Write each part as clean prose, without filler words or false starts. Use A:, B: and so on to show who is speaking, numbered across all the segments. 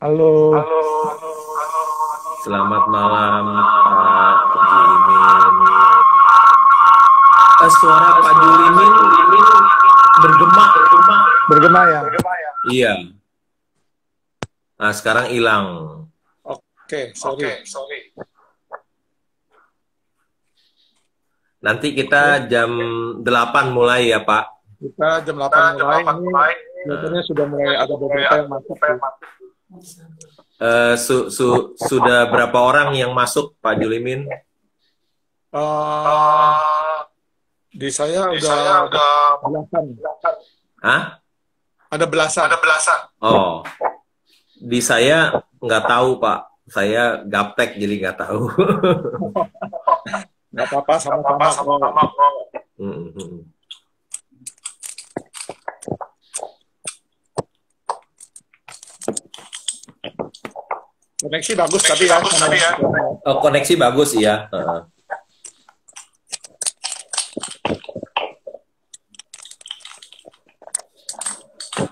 A: Halo,
B: Halo, selamat malam Pak Julimin. Suara Pak Julimin bergema.
A: bergema ya?
B: Iya. Nah, sekarang hilang.
A: Oke, sorry.
B: Nanti kita
A: Oke,
B: jam 8 mulai ya Pak.
A: kita jam 8 mulai. Ini biasanya sudah mulai ada beberapa yang masuk sih.
B: Sudah berapa orang yang masuk Pak Julimin?
A: Eh, di saya udah belasan.
B: Hah?
A: Ada belasan.
B: Oh, di saya nggak tahu Pak. Saya gaptek jadi nggak tahu.
A: Nggak apa-apa, sama-sama kok. Koneksi bagus tadi ya.
B: Oh, koneksi bagus ya.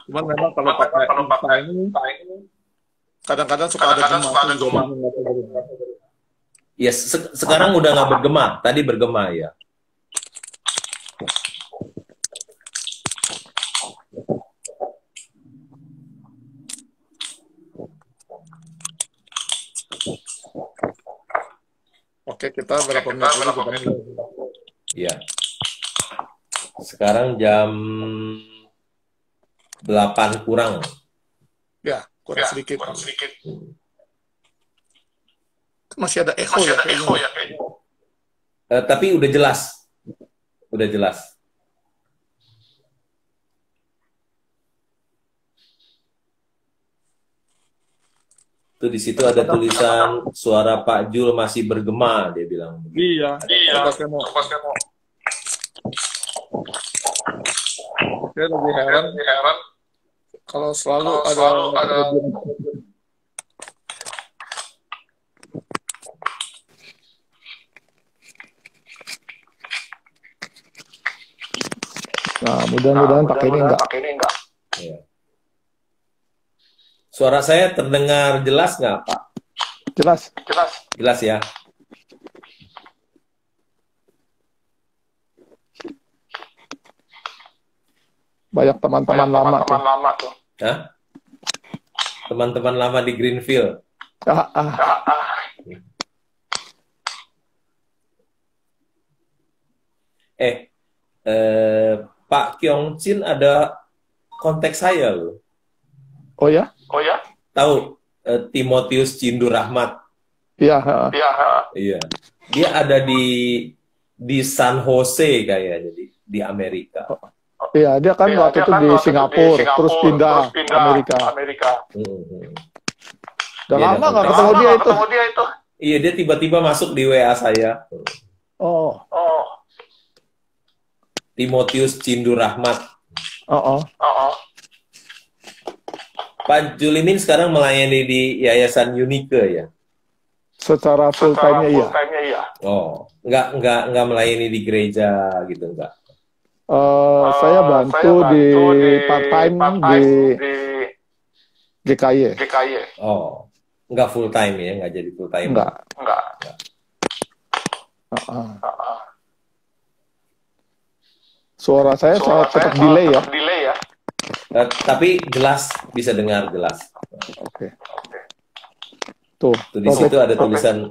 A: Cuman memang kalau pakai Insta ini kadang-kadang suka ada gema.
B: Ya, sekarang udah nggak bergema. Tadi bergema ya.
A: Oke, kita berapa menit lagi?
B: Iya. Sekarang jam 8 kurang.
A: Ya, kurang sedikit. Masih ada echo ya kayaknya.
B: Tapi udah jelas. Udah jelas. Tuh di situ ada tulisan suara Pak Jul masih bergema, dia bilang.
A: Iya. Saya lebih heran kalau selalu ada problem. Nah, mudah-mudahan pakai ini enggak.
B: Ya. Suara saya terdengar jelas nggak, Pak?
A: Jelas.
B: Jelas ya.
A: Banyak teman-teman lama tuh.
B: Hah? Teman-teman lama di Greenfield. Pak Kyong Chin ada kontak saya loh.
A: Oh ya?
B: Tahu Timotius Cindu Rahmat?
A: Iya.
B: Iya. Dia ada di San Jose kayaknya di Amerika.
A: Iya, dia kan waktu itu di Singapura, terus pindah Amerika. Udah lama nggak ketemu dia itu.
B: Iya, dia tiba-tiba masuk di WA saya.
A: Oh.
B: Timotius Cindu Rahmat.
A: Oh.
B: Pak Julimin sekarang melayani di Yayasan Unike ya?
A: Secara full time-nya iya.
B: Oh, nggak melayani di gereja gitu enggak?
A: Saya bantu di part time di GKY.
B: Oh, nggak full time ya, nggak jadi full time.
A: Enggak. Suara saya tetap delay ya.
B: Tapi jelas, bisa dengar jelas.
A: Oke. Tuh
B: di situ ada tulisan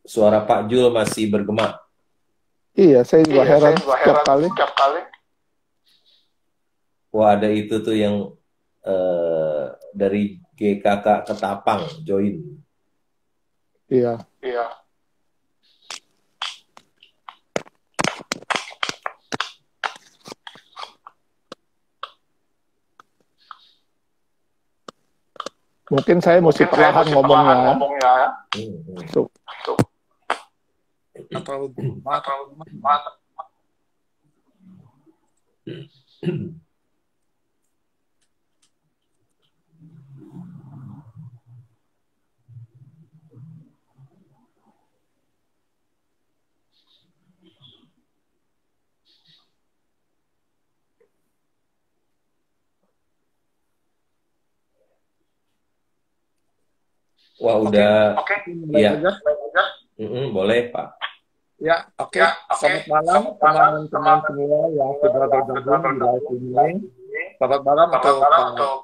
B: suara Pak Jul masih bergema.
A: Iya, saya juga heran setiap kali.
B: Wah, ada itu tuh yang dari GKK Ketapang join.
A: Iya. Mungkin saya mesti perlahan ngomongnya. Tuh. Atau
B: Wah, udah.
A: Oke.
B: Iya. Boleh, Pak.
A: Ya, oke. Selamat malam teman-teman semua yang sudah bergabung di live ini. Selamat malam untuk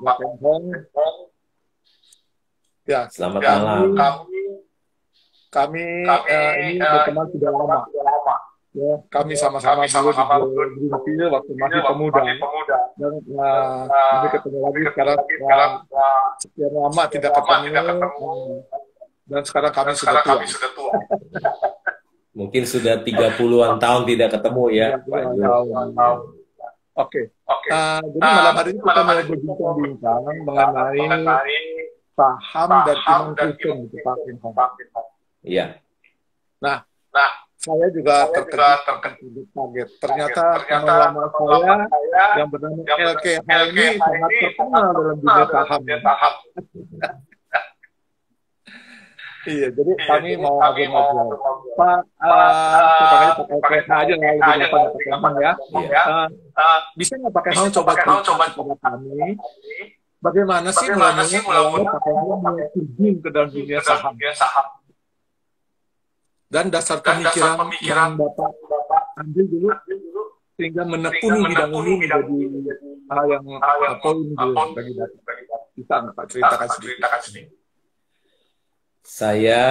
A: Pak Hong. Ya,
B: selamat malam.
A: Kami ini berteman sudah lama. Ya, kami sama-sama dulu di Greenfield waktu masih pemuda. Dan kami ketemu lagi sekarang sekian lama tidak ketemu. Dan sekarang kami sudah tua.
B: Mungkin sudah 30-an tahun tidak ketemu ya, Pak Jo.
A: Oke. Jadi malam hari ini kita mau berbincang mengenai saham dan iman Kristen gitu, Pak Hong.
B: Iya.
A: Nah, saya juga terkejut-kaget. Ternyata teman lama saya yang bernama LKH ini sangat terkenal dalam dunia saham. Iya, jadi kami mau ngobrol. Pak, pakai LKH aja nggak lebih gampang ya. Bisa nggak pakai Hong coba kepada kami? Bagaimana sih mulanya pakai Hong terjun ke dalam dunia saham? Dan dasar pemikiran yang Bapak ambil dulu sehingga menekuni bidang ini menjadi hal yang poin bagi Bapak. Bisa nggak Pak ceritakan sedikit?
B: Saya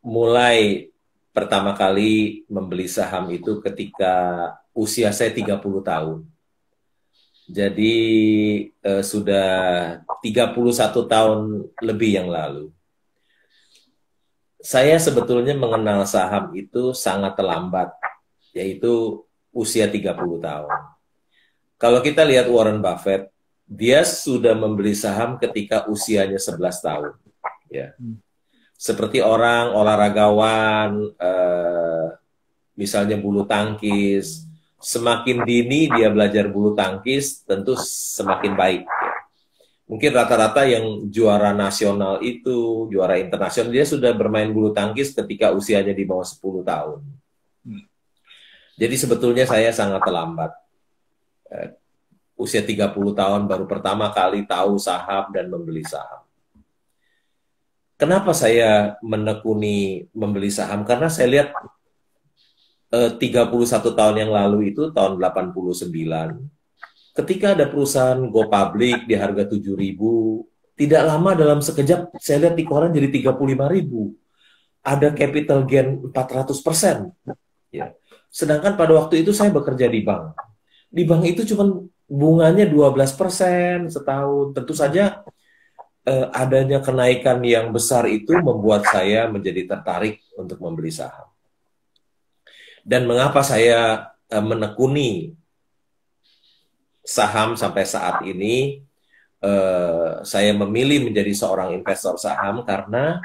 B: mulai pertama kali membeli saham itu ketika usia saya 30 tahun. Jadi sudah 31 tahun lebih yang lalu. Saya sebetulnya mengenal saham itu sangat terlambat, yaitu usia 30 tahun. Kalau kita lihat Warren Buffett, dia sudah membeli saham ketika usianya 11 tahun. Ya. Seperti orang olahragawan, misalnya bulu tangkis, semakin dini dia belajar bulu tangkis, tentu semakin baik. Mungkin rata-rata yang juara nasional itu, juara internasional, dia sudah bermain bulu tangkis ketika usianya di bawah 10 tahun. Jadi sebetulnya saya sangat terlambat. Usia 30 tahun baru pertama kali tahu saham dan membeli saham. Kenapa saya menekuni membeli saham? Karena saya lihat 31 tahun yang lalu itu, tahun 89, ketika ada perusahaan go public di harga 7.000, tidak lama dalam sekejap saya lihat di koran jadi 35.000. Ada capital gain 400%. Ya. Sedangkan pada waktu itu saya bekerja di bank. Di bank itu cuma bunganya 12% setahun. Tentu saja adanya kenaikan yang besar itu membuat saya menjadi tertarik untuk membeli saham. Dan mengapa saya menekuni saham sampai saat ini, saya memilih menjadi seorang investor saham karena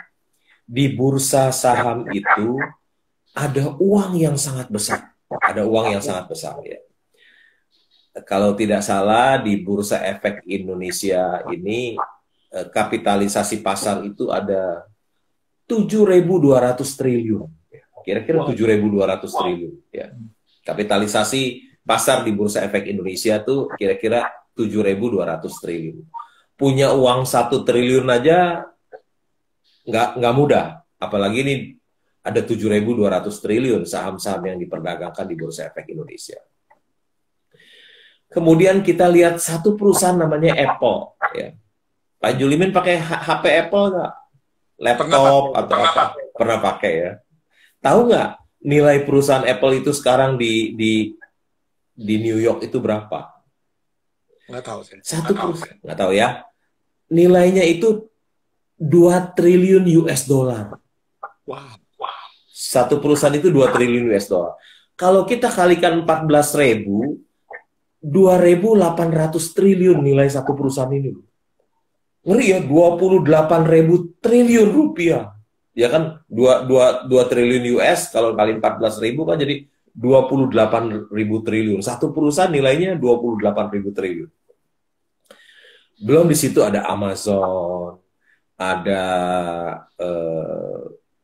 B: di bursa saham itu ada uang yang sangat besar. Ada uang yang sangat besar ya. Kalau tidak salah di Bursa Efek Indonesia ini kapitalisasi pasar itu ada 7.200 triliun. Kira-kira 7.200 triliun ya. Kapitalisasi pasar di Bursa Efek Indonesia tuh kira-kira 7.200 triliun. Punya uang 1 triliun aja nggak mudah. Apalagi ini ada 7.200 triliun saham-saham yang diperdagangkan di Bursa Efek Indonesia. Kemudian kita lihat satu perusahaan namanya Apple. Ya. Pak Julimin pakai HP Apple nggak? Laptop atau apa? Pernah pakai ya. Tahu nggak nilai perusahaan Apple itu sekarang di New York itu berapa?
A: Nggak tahu sih.
B: Satu perusahaan, nggak tahu ya. Nilainya itu 2 triliun US dollar.
A: Wow.
B: Satu perusahaan itu 2 triliun US dollar. Kalau kita kalikan 14.000, 2.800 triliun nilai satu perusahaan ini. Ngeri ya, 28.000 triliun rupiah. Ya kan, 2 triliun US, kalau kali 14.000 kan jadi 28.000 triliun. Satu perusahaan nilainya 28.000 triliun. Belum di situ ada Amazon, ada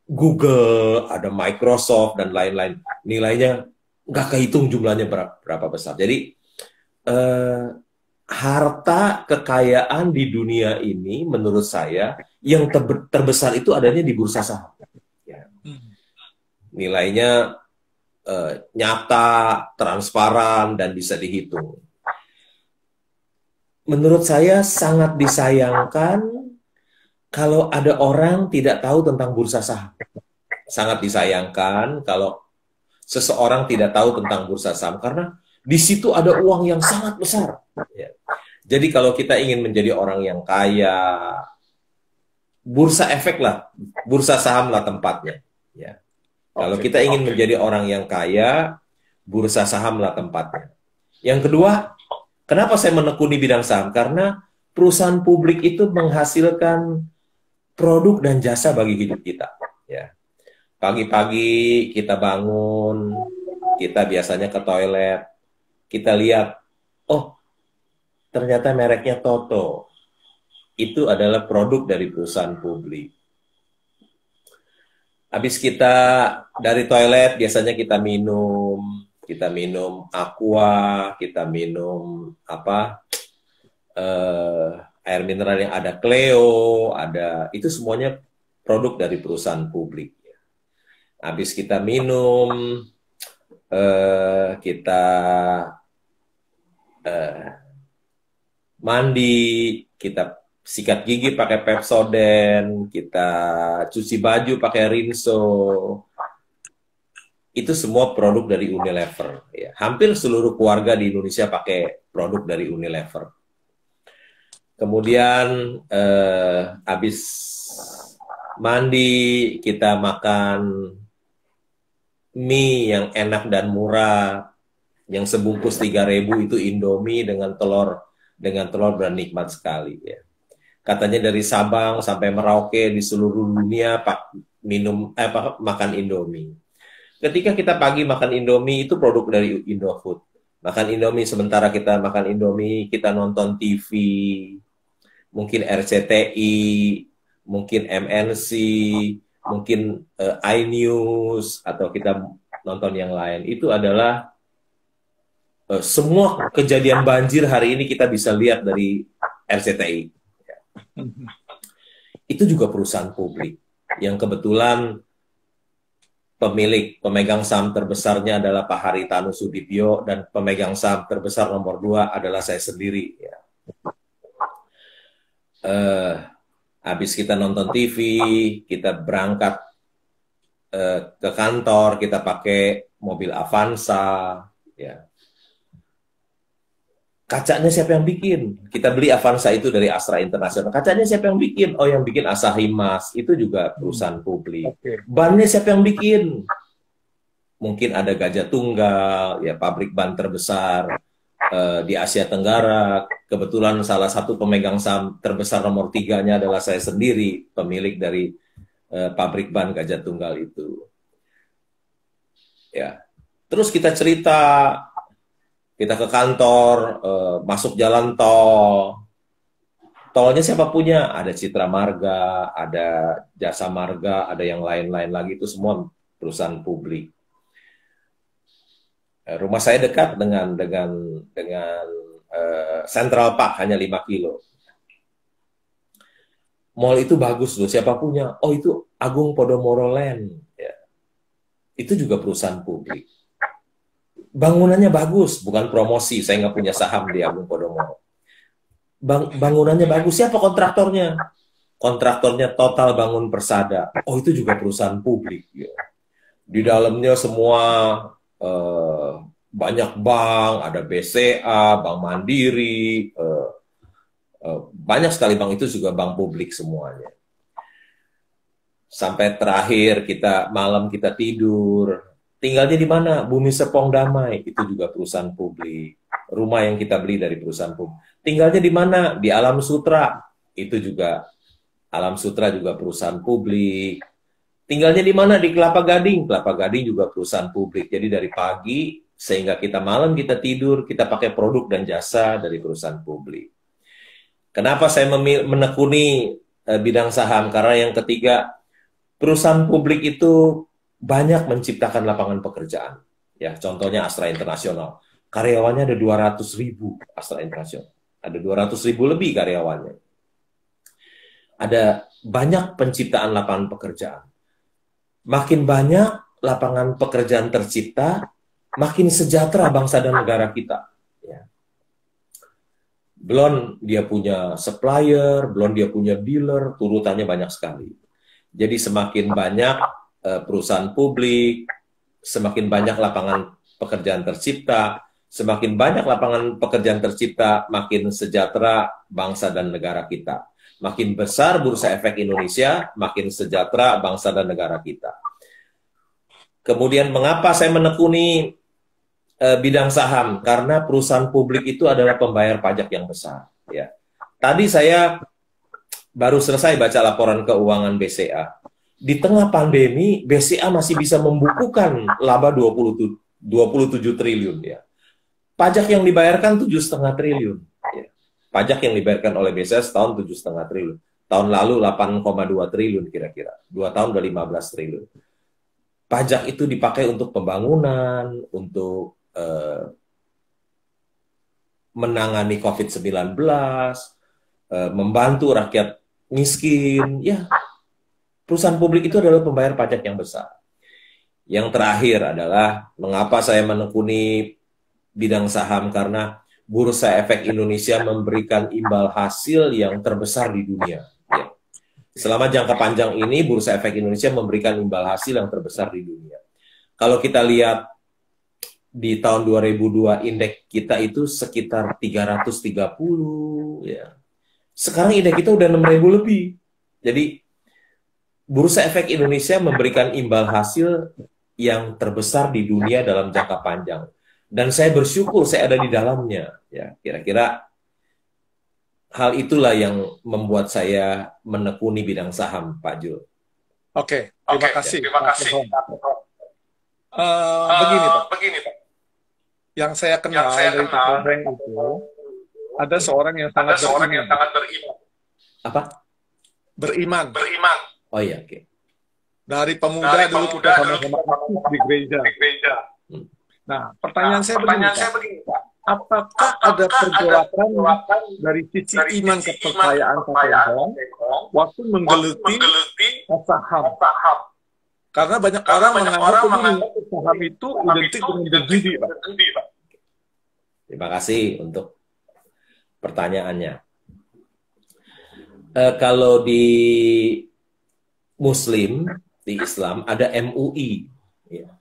B: Google, ada Microsoft, dan lain-lain. Nilainya nggak kehitung jumlahnya berapa besar. Jadi harta kekayaan di dunia ini menurut saya yang terbesar itu adanya di bursa saham. Ya. Nilainya nyata, transparan, dan bisa dihitung. Menurut saya sangat disayangkan kalau ada orang tidak tahu tentang bursa saham. Sangat disayangkan kalau seseorang tidak tahu tentang bursa saham karena di situ ada uang yang sangat besar. Ya. Jadi kalau kita ingin menjadi orang yang kaya, bursa efek lah, bursa saham lah tempatnya. Ya. Kalau kita ingin menjadi orang yang kaya, bursa saham lah tempatnya. Yang kedua, kenapa saya menekuni bidang saham? Karena perusahaan publik itu menghasilkan produk dan jasa bagi hidup kita. Ya. Pagi-pagi kita bangun, kita biasanya ke toilet, kita lihat, oh ternyata mereknya Toto. Itu adalah produk dari perusahaan publik. Habis kita dari toilet, biasanya kita minum aqua, kita minum air mineral yang ada Cleo, itu semuanya produk dari perusahaan publik. Habis kita minum, kita mandi, kita sikat gigi pakai Pepsodent, kita cuci baju pakai Rinso. Itu semua produk dari Unilever. Ya. Hampir seluruh keluarga di Indonesia pakai produk dari Unilever. Kemudian habis mandi, kita makan mie yang enak dan murah, yang sebungkus 3.000 itu Indomie dengan telur bernikmat sekali. Ya. Katanya dari Sabang sampai Merauke di seluruh dunia makan Indomie. Ketika kita pagi makan Indomie, itu produk dari Indofood. Makan Indomie, sementara kita makan Indomie, kita nonton TV, mungkin RCTI, mungkin MNC, mungkin iNews, atau kita nonton yang lain. Itu adalah semua kejadian banjir hari ini kita bisa lihat dari RCTI. Itu juga perusahaan publik yang kebetulan pemegang saham terbesarnya adalah Pak Haritanu Sudibyo dan pemegang saham terbesar nomor 2 adalah saya sendiri. Ya. Habis kita nonton TV, kita berangkat ke kantor, kita pakai mobil Avanza. Ya. Kacanya siapa yang bikin? Kita beli Avanza itu dari Astra International. Kacanya siapa yang bikin? Oh, yang bikin Asahi Mas. Itu juga perusahaan publik. Bannya siapa yang bikin? Mungkin ada Gajah Tunggal, ya pabrik ban terbesar di Asia Tenggara. Kebetulan salah satu pemegang saham terbesar nomor 3-nya adalah saya sendiri, pemilik dari pabrik ban Gajah Tunggal itu. Ya. Terus kita cerita, kita ke kantor, masuk jalan tol. Tolnya siapa punya? Ada Citra Marga, ada Jasa Marga, ada yang lain-lain lagi. Itu semua perusahaan publik. Rumah saya dekat dengan Central Park, hanya 5 kilo. Mall itu bagus loh. Siapa punya? Oh, itu Agung Podomoro Land. Ya. Itu juga perusahaan publik. Bangunannya bagus, bukan promosi. Saya nggak punya saham di Agung Podomoro. Bangunannya bagus. Siapa kontraktornya? Kontraktornya Total Bangun Persada. Oh, itu juga perusahaan publik. Ya. Di dalamnya semua banyak bank, ada BCA, Bank Mandiri, banyak sekali bank, itu juga bank publik semuanya. Sampai terakhir malam kita tidur. Tinggalnya di mana? Bumi Serpong Damai, itu juga perusahaan publik. Rumah yang kita beli dari perusahaan publik. Tinggalnya di mana? Di Alam Sutra, itu juga Alam Sutra juga perusahaan publik. Tinggalnya di mana? Di Kelapa Gading. Kelapa Gading juga perusahaan publik. Jadi dari pagi sehingga kita malam kita tidur, kita pakai produk dan jasa dari perusahaan publik. Kenapa saya menekuni bidang saham? Karena yang ketiga, perusahaan publik itu banyak menciptakan lapangan pekerjaan. Ya, contohnya Astra International. Karyawannya ada 200.000 Astra International. Ada 200.000 lebih karyawannya. Ada banyak penciptaan lapangan pekerjaan. Makin banyak lapangan pekerjaan tercipta, makin sejahtera bangsa dan negara kita. Ya. Belum dia punya supplier, belum dia punya dealer, turutannya banyak sekali. Jadi semakin banyak perusahaan publik, semakin banyak lapangan pekerjaan tercipta, semakin banyak lapangan pekerjaan tercipta, makin sejahtera bangsa dan negara kita. Makin besar Bursa Efek Indonesia, makin sejahtera bangsa dan negara kita. Kemudian mengapa saya menekuni bidang saham? Karena perusahaan publik itu adalah pembayar pajak yang besar. Ya. Tadi saya baru selesai baca laporan keuangan BCA. Di tengah pandemi, BCA masih bisa membukukan laba 27 triliun. Ya. Pajak yang dibayarkan 7,5 triliun. Ya. Pajak yang dibayarkan oleh BCA setahun 7,5 triliun. Tahun lalu 8,2 triliun kira-kira. 2 tahun udah 15 triliun. Pajak itu dipakai untuk pembangunan, untuk menangani COVID-19, membantu rakyat miskin. Ya, perusahaan publik itu adalah pembayar pajak yang besar. Yang terakhir adalah mengapa saya menekuni bidang saham, karena Bursa Efek Indonesia memberikan imbal hasil yang terbesar di dunia. Ya. Selama jangka panjang ini, Bursa Efek Indonesia memberikan imbal hasil yang terbesar di dunia. Kalau kita lihat di tahun 2002, indeks kita itu sekitar 330. Ya. Sekarang indeks kita udah 6.000 lebih. Jadi, Bursa Efek Indonesia memberikan imbal hasil yang terbesar di dunia dalam jangka panjang. Dan saya bersyukur saya ada di dalamnya. Ya, kira-kira hal itulah yang membuat saya menekuni bidang saham, Pak Jul.
A: Oke, terima kasih. Begini, Pak. Yang saya kenal dari Pak itu ada seorang yang sangat beriman.
B: Apa?
A: Beriman.
B: Oh iya, oke.
A: Dari pemuda dulu kita sama-sama aktif di gereja. Nah, pertanyaan saya begini, Pak. Apakah ada pergolakan dari sisi iman kepercayaan seseorang waktu menggeluti saham? Karena banyak orang menganggap saham itu identik dengan berjudi, Pak.
B: Terima kasih untuk pertanyaannya. Kalau di Muslim, di Islam, ada MUI. Ya.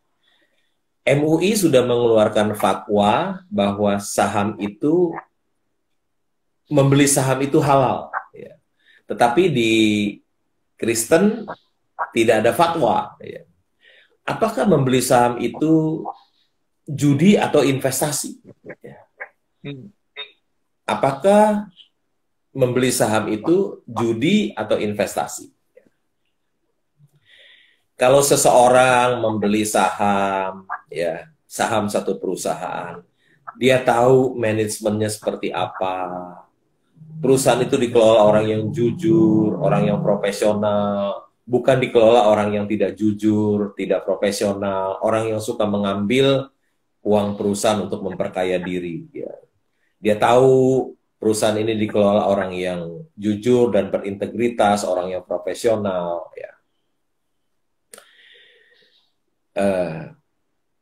B: MUI sudah mengeluarkan fatwa bahwa membeli saham itu halal. Ya. Tetapi di Kristen tidak ada fatwa. Ya. Apakah membeli saham itu judi atau investasi? Ya. Apakah membeli saham itu judi atau investasi? Kalau seseorang membeli saham, ya, saham satu perusahaan, dia tahu manajemennya seperti apa. Perusahaan itu dikelola orang yang jujur, orang yang profesional, bukan dikelola orang yang tidak jujur, tidak profesional, orang yang suka mengambil uang perusahaan untuk memperkaya diri. Ya. Dia tahu perusahaan ini dikelola orang yang jujur dan berintegritas, orang yang profesional. Ya.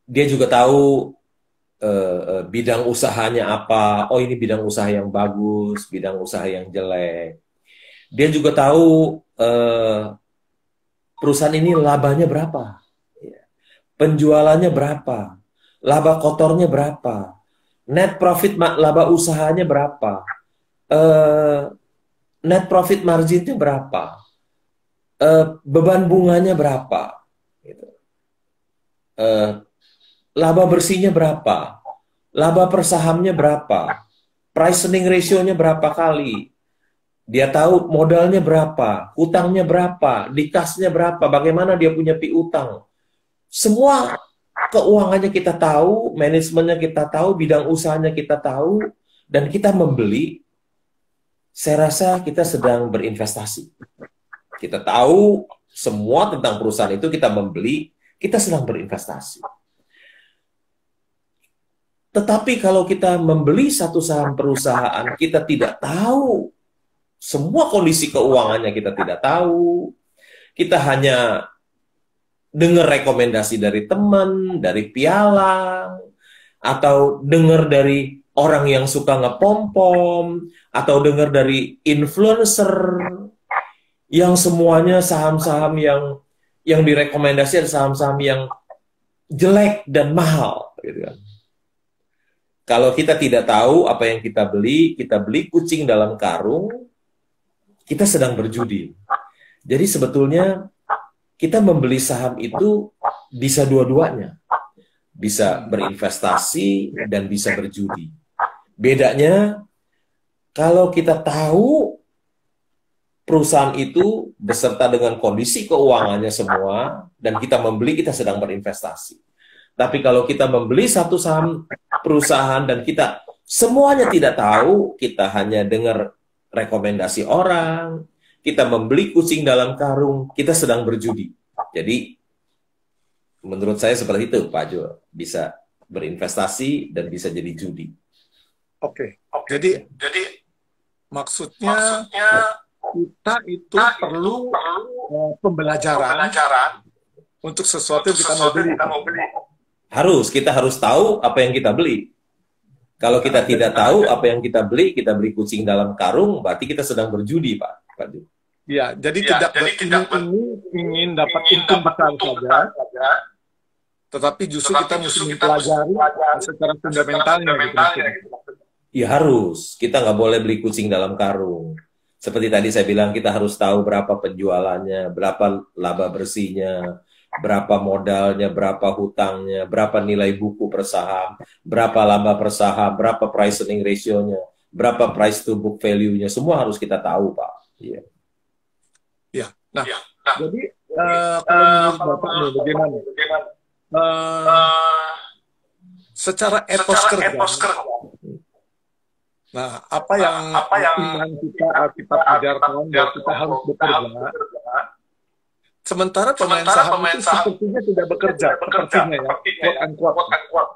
B: Dia juga tahu bidang usahanya apa. Oh, ini bidang usaha yang bagus, bidang usaha yang jelek. Dia juga tahu perusahaan ini labanya berapa, penjualannya berapa, laba kotornya berapa, net profit laba usahanya berapa, net profit marginnya berapa, beban bunganya berapa, gitu. Laba bersihnya berapa, laba per sahamnya berapa, price earning ratio-nya berapa kali. Dia tahu modalnya berapa, hutangnya berapa, dikasnya berapa, bagaimana dia punya piutang. Semua keuangannya kita tahu, manajemennya kita tahu, bidang usahanya kita tahu, dan kita membeli. Saya rasa kita sedang berinvestasi. Kita tahu semua tentang perusahaan itu, kita membeli, kita sedang berinvestasi. Tetapi kalau kita membeli satu saham perusahaan, kita tidak tahu semua kondisi keuangannya, kita tidak tahu. Kita hanya dengar rekomendasi dari teman, dari pialang, atau dengar dari orang yang suka ngepom-pom, atau dengar dari influencer, yang semuanya saham-saham yang direkomendasi adalah saham-saham yang jelek dan mahal, gitu kan. Kalau kita tidak tahu apa yang kita beli kucing dalam karung, kita sedang berjudi. Jadi sebetulnya kita membeli saham itu bisa dua-duanya. Bisa berinvestasi dan bisa berjudi. Bedanya, kalau kita tahu perusahaan itu beserta dengan kondisi keuangannya semua, dan kita membeli, kita sedang berinvestasi. Tapi kalau kita membeli satu saham perusahaan dan kita semuanya tidak tahu, kita hanya dengar rekomendasi orang, kita membeli kucing dalam karung, kita sedang berjudi. Jadi, menurut saya seperti itu, Pak Jo. Bisa berinvestasi dan bisa jadi judi.
A: Oke. Jadi maksudnya kita itu perlu pembelajaran untuk sesuatu yang kita mau beli.
B: Kita harus tahu apa yang kita beli. Kalau kita tidak tahu apa yang kita beli kucing dalam karung, berarti kita sedang berjudi, Pak.
A: Ya, jadi tidak ingin dapat untung besar saja, tetapi justru kita mesti mempelajari secara fundamentalnya. Gitu.
B: Ya harus, kita nggak boleh beli kucing dalam karung. Seperti tadi saya bilang, kita harus tahu berapa penjualannya, berapa laba bersihnya, berapa modalnya, berapa hutangnya, berapa nilai buku per saham, berapa laba per saham, berapa price earning ratio-nya, berapa price to book value-nya, semua harus kita tahu, Pak. Iya.
A: Ya. Nah, jadi kalau menurut Bapak nih, bagaimana? Secara etos kerja. Nah, apa yang iman kita ajarkan bahwa kita harus bekerja. Sementara pemain saham itu sepertinya tidak bekerja, sepertinya ya, quote-unquote.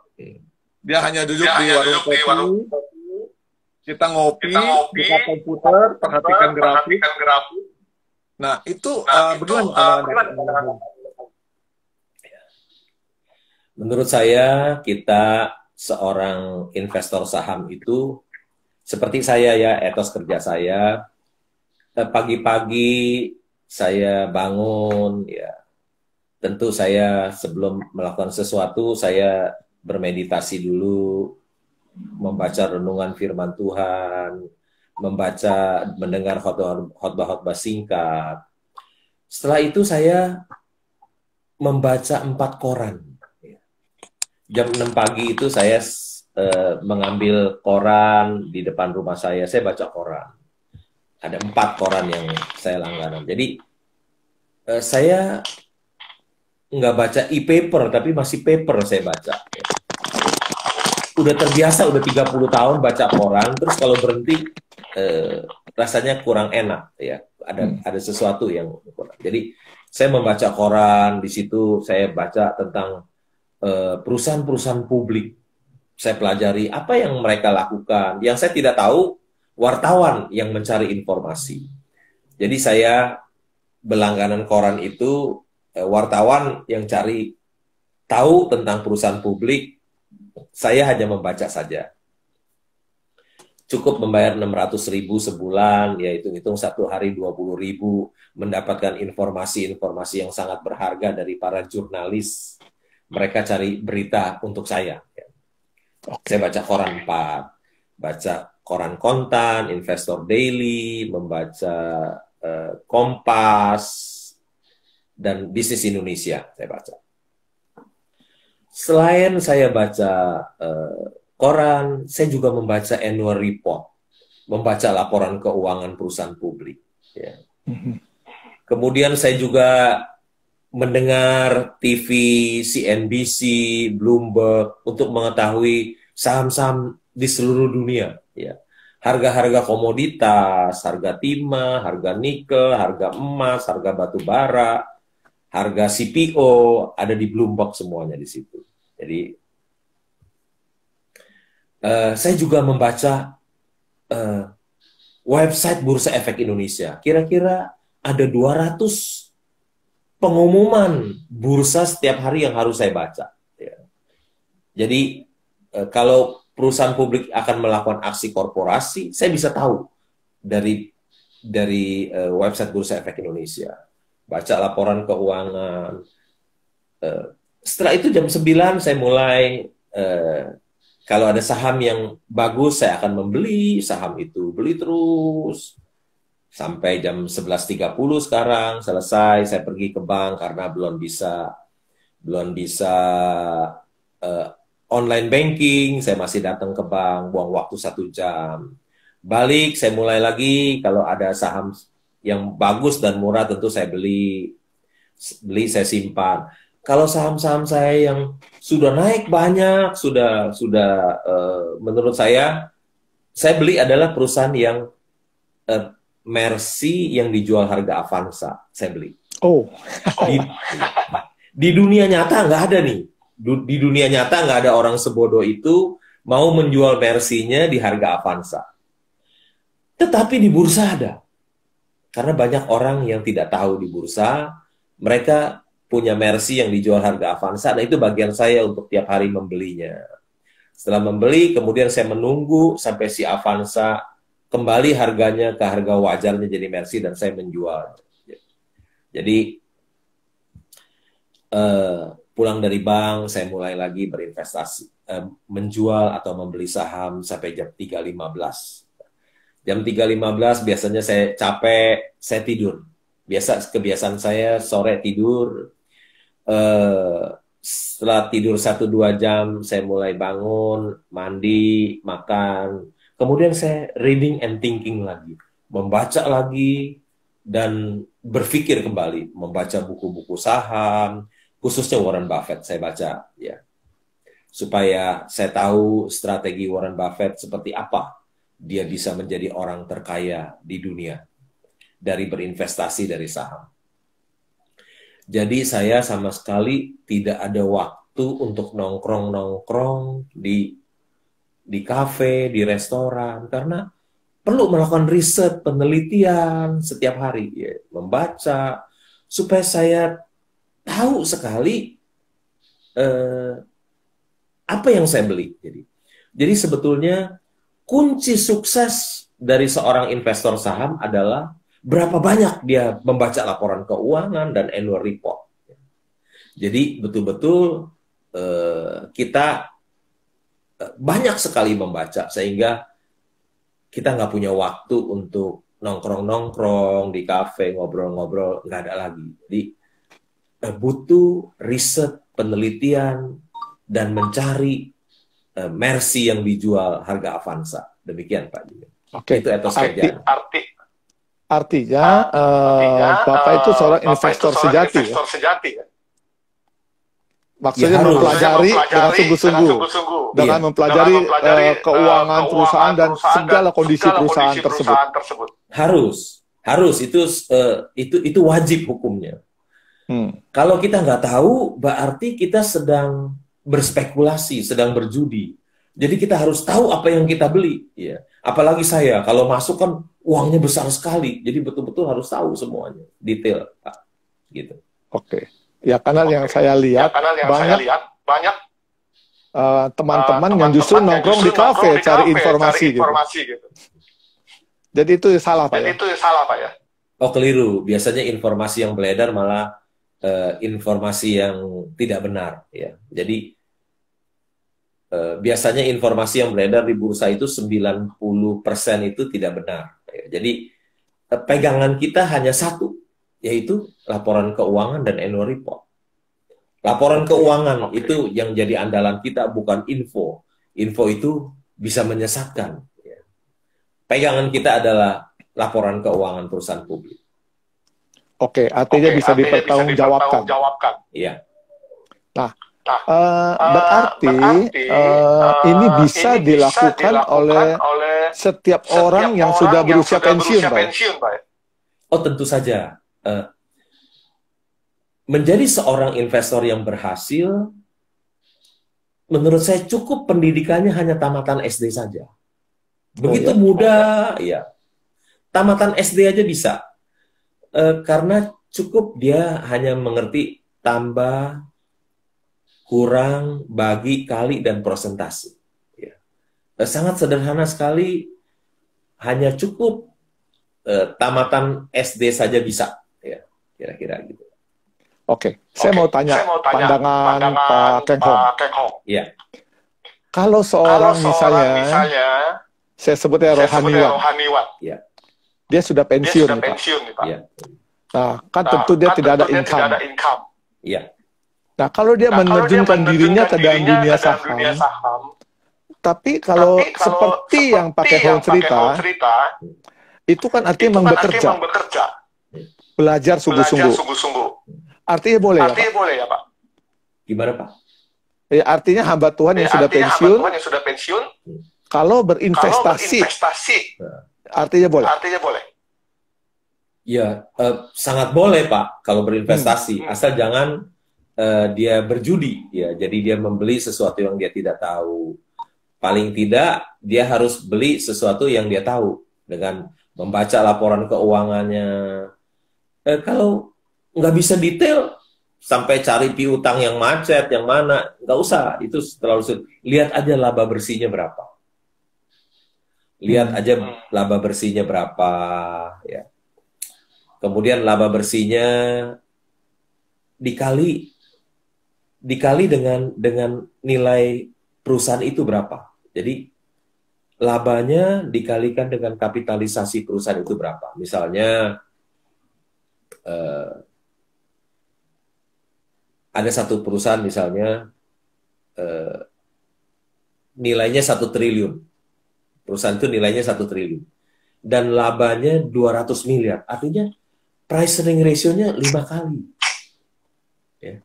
A: Dia hanya duduk di warung kopi, kita ngopi, buka komputer, perhatikan grafik. Nah, itu bagaimana?
B: Menurut saya, kita seorang investor saham itu, seperti saya ya, etos kerja saya, pagi-pagi saya bangun, ya tentu saya sebelum melakukan sesuatu, saya bermeditasi dulu, membaca renungan firman Tuhan, mendengar khotbah-khotbah singkat. Setelah itu saya membaca 4 koran. Jam 6 pagi itu saya mengambil koran di depan rumah saya baca koran. Ada 4 koran yang saya langganan. Jadi saya nggak baca e-paper, tapi masih paper saya baca. Udah terbiasa, udah 30 tahun baca koran, terus kalau berhenti rasanya kurang enak ya. Ada sesuatu yang kurang. Jadi saya membaca koran, di situ saya baca tentang perusahaan-perusahaan publik. Saya pelajari apa yang mereka lakukan. Yang saya tidak tahu, wartawan yang mencari informasi. Jadi saya berlangganan koran itu, wartawan yang cari tahu tentang perusahaan publik, saya hanya membaca saja. Cukup membayar 600.000 sebulan, ya hitung-hitung 1 hari 20.000, mendapatkan informasi-informasi yang sangat berharga dari para jurnalis. Mereka cari berita untuk saya. Saya baca koran 4, baca koran Kontan, Investor Daily, membaca Kompas, dan Bisnis Indonesia saya baca. Selain saya baca koran, saya juga membaca annual report, membaca laporan keuangan perusahaan publik. Ya. Kemudian saya juga mendengar TV, CNBC, Bloomberg untuk mengetahui saham-saham di seluruh dunia. Ya. Harga-harga komoditas, harga timah, harga nikel, harga emas, harga batu bara, harga CPO, ada di Bloomberg semuanya di situ. Jadi Saya juga membaca eh, website Bursa Efek Indonesia. Kira-kira ada 200 pengumuman bursa setiap hari yang harus saya baca. Ya. Jadi kalau perusahaan publik akan melakukan aksi korporasi, saya bisa tahu dari website Bursa Efek Indonesia. Baca laporan keuangan. Setelah itu jam 9 saya mulai kalau ada saham yang bagus saya akan membeli saham itu, beli terus sampai jam 11.30 sekarang selesai, saya pergi ke bank karena belum bisa uh, online banking, saya masih datang ke bank, buang waktu 1 jam. Balik, saya mulai lagi, kalau ada saham yang bagus dan murah tentu saya beli saya simpan. Kalau saham-saham saya yang sudah naik banyak, menurut saya beli adalah perusahaan yang Mercy yang dijual harga Avanza, saya beli.
A: Oh.
B: Di dunia nyata nggak ada nih. Di dunia nyata nggak ada orang sebodoh itu mau menjual Mercy-nya di harga Avanza. Tetapi di bursa ada. Karena banyak orang yang tidak tahu di bursa, mereka punya Mercy yang dijual harga Avanza, nah itu bagian saya untuk tiap hari membelinya. Setelah membeli, kemudian saya menunggu sampai si Avanza kembali harganya ke harga wajarnya jadi Mercy dan saya menjual. Jadi pulang dari bank, saya mulai lagi berinvestasi, menjual atau membeli saham sampai jam 3.15. Jam 3.15 biasanya saya capek, saya tidur. Kebiasaan saya sore tidur. Setelah tidur 1-2 jam, saya mulai bangun, mandi, makan. Kemudian saya reading and thinking lagi. Membaca lagi, dan berpikir kembali. Membaca buku-buku saham, khususnya Warren Buffett saya baca. Ya, supaya saya tahu strategi Warren Buffett seperti apa dia bisa menjadi orang terkaya di dunia dari berinvestasi dari saham. Jadi saya sama sekali tidak ada waktu untuk nongkrong-nongkrong di kafe, di restoran, karena perlu melakukan riset, penelitian setiap hari, ya, membaca, supaya saya tahu sekali apa yang saya beli. Jadi sebetulnya kunci sukses dari seorang investor saham adalah berapa banyak dia membaca laporan keuangan dan annual report. Jadi betul-betul kita banyak sekali membaca sehingga kita nggak punya waktu untuk nongkrong-nongkrong di kafe, ngobrol-ngobrol, nggak ada lagi. Jadi butuh riset, penelitian, dan mencari Mercy yang dijual harga Avanza. Demikian Pak.
A: Oke.
B: Itu etos kerjaan.
A: Artinya, Bapak itu seorang investor sejati. Ya? Maksudnya mempelajari dengan sungguh-sungguh, dengan mempelajari keuangan perusahaan dan segala kondisi perusahaan tersebut.
B: Harus itu wajib hukumnya. Kalau kita nggak tahu, berarti kita sedang berspekulasi, sedang berjudi. Jadi kita harus tahu apa yang kita beli. Ya. Apalagi saya, kalau masuk kan uangnya besar sekali. Jadi betul-betul harus tahu semuanya, detail. Gitu.
A: Oke. Ya karena yang saya lihat, banyak teman-teman yang justru nongkrong di kafe cari informasi gitu. Jadi itu salah Pak ya?
B: Oh keliru. Biasanya informasi yang beredar malah informasi yang tidak benar. Ya. Jadi biasanya informasi yang beredar di bursa itu 90% itu tidak benar. Ya. Jadi pegangan kita hanya satu, yaitu laporan keuangan dan annual report. Laporan keuangan itu yang jadi andalan kita, bukan info. Info itu bisa menyesatkan. Ya. Pegangan kita adalah laporan keuangan perusahaan publik.
A: Oke, artinya bisa dipertanggungjawabkan.
B: Iya.
A: Nah, berarti ini bisa dilakukan oleh setiap orang yang sudah berusia pensiun, Pak.
B: Oh, tentu saja. Menjadi seorang investor yang berhasil menurut saya cukup pendidikannya hanya tamatan SD saja.
A: Oh
B: Begitu
A: ya.
B: mudah, ya. Tamatan SD aja bisa. Karena cukup dia hanya mengerti tambah, kurang, bagi, kali, dan prosentase. Ya. Sangat sederhana sekali, hanya cukup tamatan SD saja bisa. Ya, kira-kira gitu.
A: Oke, saya mau tanya pandangan Pak Keng Hong.
B: Ya,
A: Kalau seorang misalnya, saya sebutnya rohaniwan,
B: ya,
A: dia sudah pensiun nih Pak.
B: ya,
A: Nah, kan tentu dia tidak ada income.
B: ya.
A: Nah, kalau dia menerjunkan dirinya ke dalam dunia saham, tapi kalau seperti yang Pak Keng Hong cerita, itu kan artinya memang bekerja, belajar sungguh-sungguh. Artinya boleh ya Pak?
B: Gimana Pak?
A: Ya, artinya hamba Tuhan yang sudah pensiun, kalau berinvestasi, artinya boleh.
B: Ya, sangat boleh Pak kalau berinvestasi, asal jangan dia berjudi, ya. Jadi dia membeli sesuatu yang dia tidak tahu. Paling tidak dia harus beli sesuatu yang dia tahu dengan membaca laporan keuangannya. Kalau nggak bisa detail, sampai cari piutang yang macet, yang mana, nggak usah. Itu terlalu sulit. Lihat aja laba bersihnya berapa. Lihat aja laba bersihnya berapa, ya. Kemudian laba bersihnya dikali dengan nilai perusahaan itu berapa. Jadi labanya dikalikan dengan kapitalisasi perusahaan itu berapa. Misalnya ada satu perusahaan misalnya nilainya 1 triliun. Perusahaan itu nilainya 1 triliun. Dan labanya 200 miliar. Artinya price earning ratio-nya 5 kali. Ya.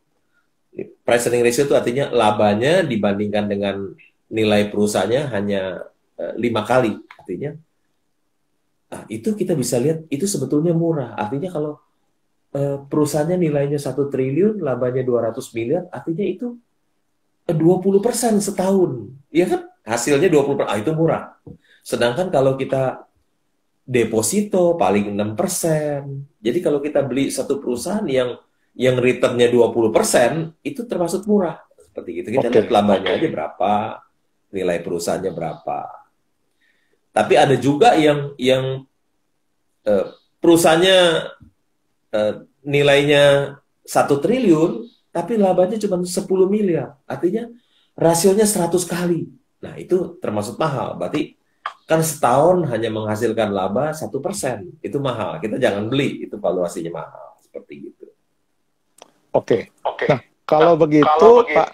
B: Price earning ratio itu artinya labanya dibandingkan dengan nilai perusahaannya hanya 5 kali. Artinya, nah, itu kita bisa lihat, itu sebetulnya murah. Artinya kalau perusahaannya nilainya 1 triliun, labanya 200 miliar, artinya itu 20% setahun. Ya kan? Hasilnya 20%, itu murah. Sedangkan kalau kita deposito paling 6%. Jadi kalau kita beli satu perusahaan yang returnnya 20%, itu termasuk murah. Seperti itu. Kita lihat labanya aja berapa, nilai perusahaannya berapa. Tapi ada juga yang perusahaannya nilainya 1 triliun, tapi labanya cuma 10 miliar. Artinya rasionya 100 kali. Nah, itu termasuk mahal. Berarti kan setahun hanya menghasilkan laba 1%. Itu mahal. Kita jangan beli, itu valuasinya mahal. Seperti itu.
A: Oke. Nah, kalau begitu, Pak,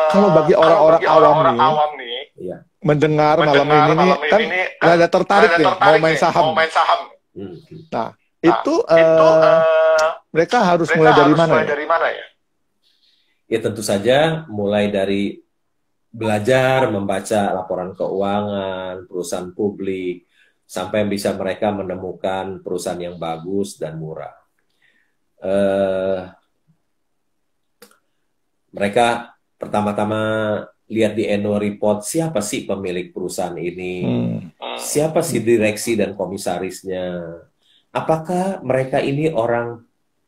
A: kalau bagi orang-orang awam nih,
B: ya,
A: mendengar malam ini nih, kan rada tertarik nih, mau main saham. Nah, itu mereka harus mulai dari mana ya?
B: Ya tentu saja mulai dari belajar membaca laporan keuangan, perusahaan publik, sampai bisa mereka menemukan perusahaan yang bagus dan murah. Mereka pertama-tama lihat di annual report, siapa sih pemilik perusahaan ini, siapa sih direksi dan komisarisnya, apakah mereka ini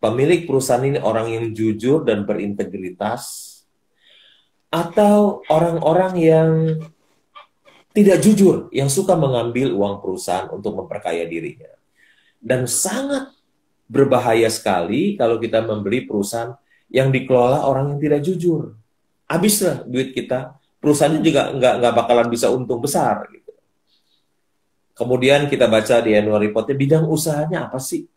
B: pemilik perusahaan ini orang yang jujur dan berintegritas, atau orang-orang yang tidak jujur, yang suka mengambil uang perusahaan untuk memperkaya dirinya. Dan sangat berbahaya sekali kalau kita membeli perusahaan yang dikelola orang yang tidak jujur. Habislah duit kita, perusahaannya juga nggak bakalan bisa untung besar. Gitu. Kemudian kita baca di annual report-nya, bidang usahanya apa sih?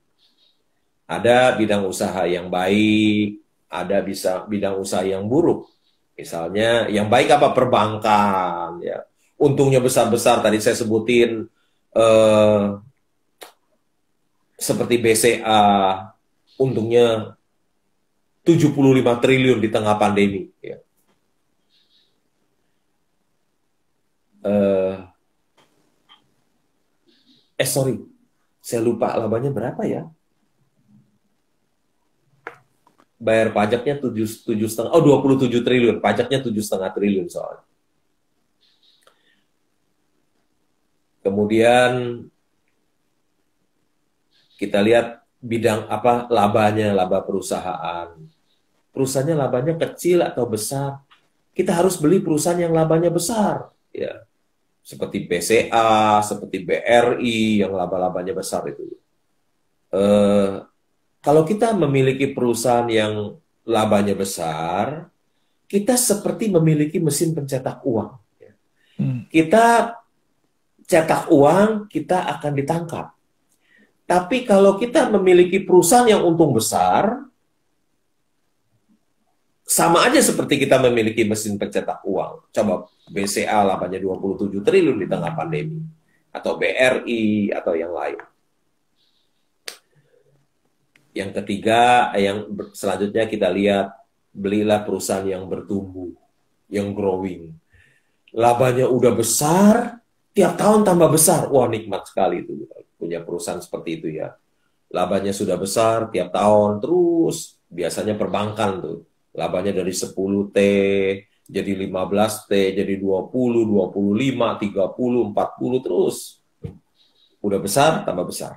B: Ada bidang usaha yang baik, ada bidang usaha yang buruk. Misalnya, yang baik apa? Perbankan, ya. Untungnya besar-besar, tadi saya sebutin, seperti BCA, untungnya 75 triliun di tengah pandemi. Ya. Sorry, saya lupa labanya berapa ya? bayar pajaknya 7,5, 27 triliun, pajaknya 7,5 triliun soalnya. Kemudian kita lihat bidang apa labanya, laba perusahaan. Perusahaannya labanya kecil atau besar, kita harus beli perusahaan yang labanya besar, ya. Seperti BCA, seperti BRI yang laba-labanya besar itu. Kalau kita memiliki perusahaan yang labanya besar, kita seperti memiliki mesin pencetak uang. Kita cetak uang, kita akan ditangkap. Tapi kalau kita memiliki perusahaan yang untung besar, sama aja seperti kita memiliki mesin pencetak uang. Coba BCA labanya 27 triliun di tengah pandemi. Atau BRI, atau yang lain. Yang ketiga, yang selanjutnya kita lihat, belilah perusahaan yang bertumbuh, yang growing. Labanya udah besar, tiap tahun tambah besar. Wah, nikmat sekali itu. Punya perusahaan seperti itu ya. Labanya sudah besar, tiap tahun terus. Biasanya perbankan tuh. Labanya dari 10T, jadi 15T, jadi 20, 25, 30, 40, terus. Udah besar, tambah besar.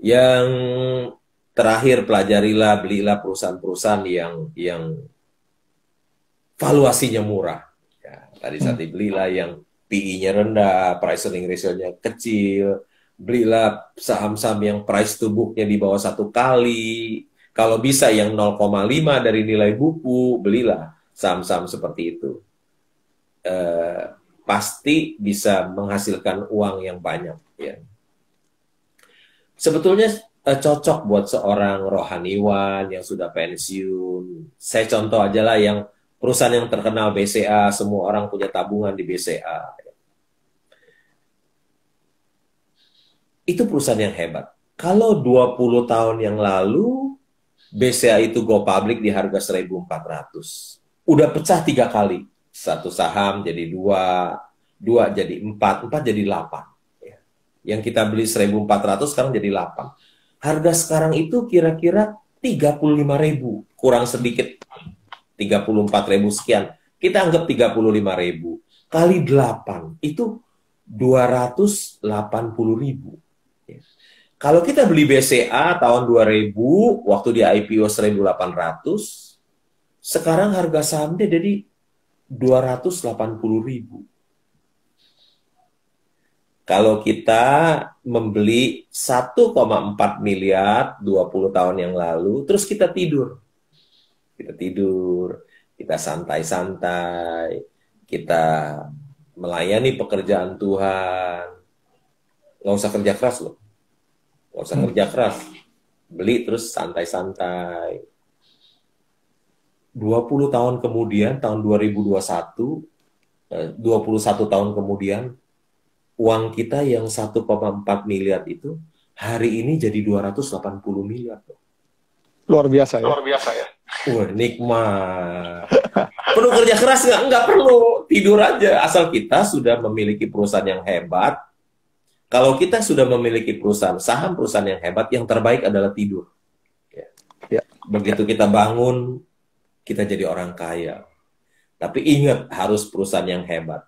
B: Yang terakhir, pelajarilah, belilah perusahaan-perusahaan yang valuasinya murah. Ya, tadi saya belilah yang PE-nya rendah, price earning ratio-nya kecil, belilah saham-saham yang price to book-nya di bawah 1 kali. Kalau bisa yang 0,5 dari nilai buku, belilah saham-saham seperti itu. Pasti bisa menghasilkan uang yang banyak. Ya. Sebetulnya cocok buat seorang rohaniwan yang sudah pensiun. Saya contoh aja lah yang perusahaan yang terkenal BCA, semua orang punya tabungan di BCA. Itu perusahaan yang hebat. Kalau 20 tahun yang lalu, BCA itu go public di harga 1.400. Udah pecah 3 kali. Satu saham jadi 2, 2 jadi 4, 4 jadi 8. Yang kita beli 1.400 sekarang jadi 8. Harga sekarang itu kira-kira 35.000, kurang sedikit 34.000 sekian. Kita anggap 35.000 kali 8 itu 280.000. Kalau kita beli BCA tahun 2000, waktu di IPO 1.800, sekarang harga sahamnya jadi 280.000. Kalau kita membeli 1,4 miliar 20 tahun yang lalu, terus kita tidur. Kita santai-santai, kita melayani pekerjaan Tuhan. Nggak usah kerja keras loh. Nggak usah kerja keras. Beli terus santai-santai. 20 tahun kemudian, tahun 2021, 21 tahun kemudian, uang kita yang 1,4 miliar itu hari ini jadi 280 miliar.
A: Luar biasa ya?
C: Luar biasa ya?
B: Wah, nikmat. Perlu kerja keras nggak? Nggak perlu. Tidur aja. Asal kita sudah memiliki perusahaan yang hebat. Kalau kita sudah memiliki perusahaan yang hebat, yang terbaik adalah tidur. Ya. Begitu kita bangun, kita jadi orang kaya. Tapi ingat, harus perusahaan yang hebat.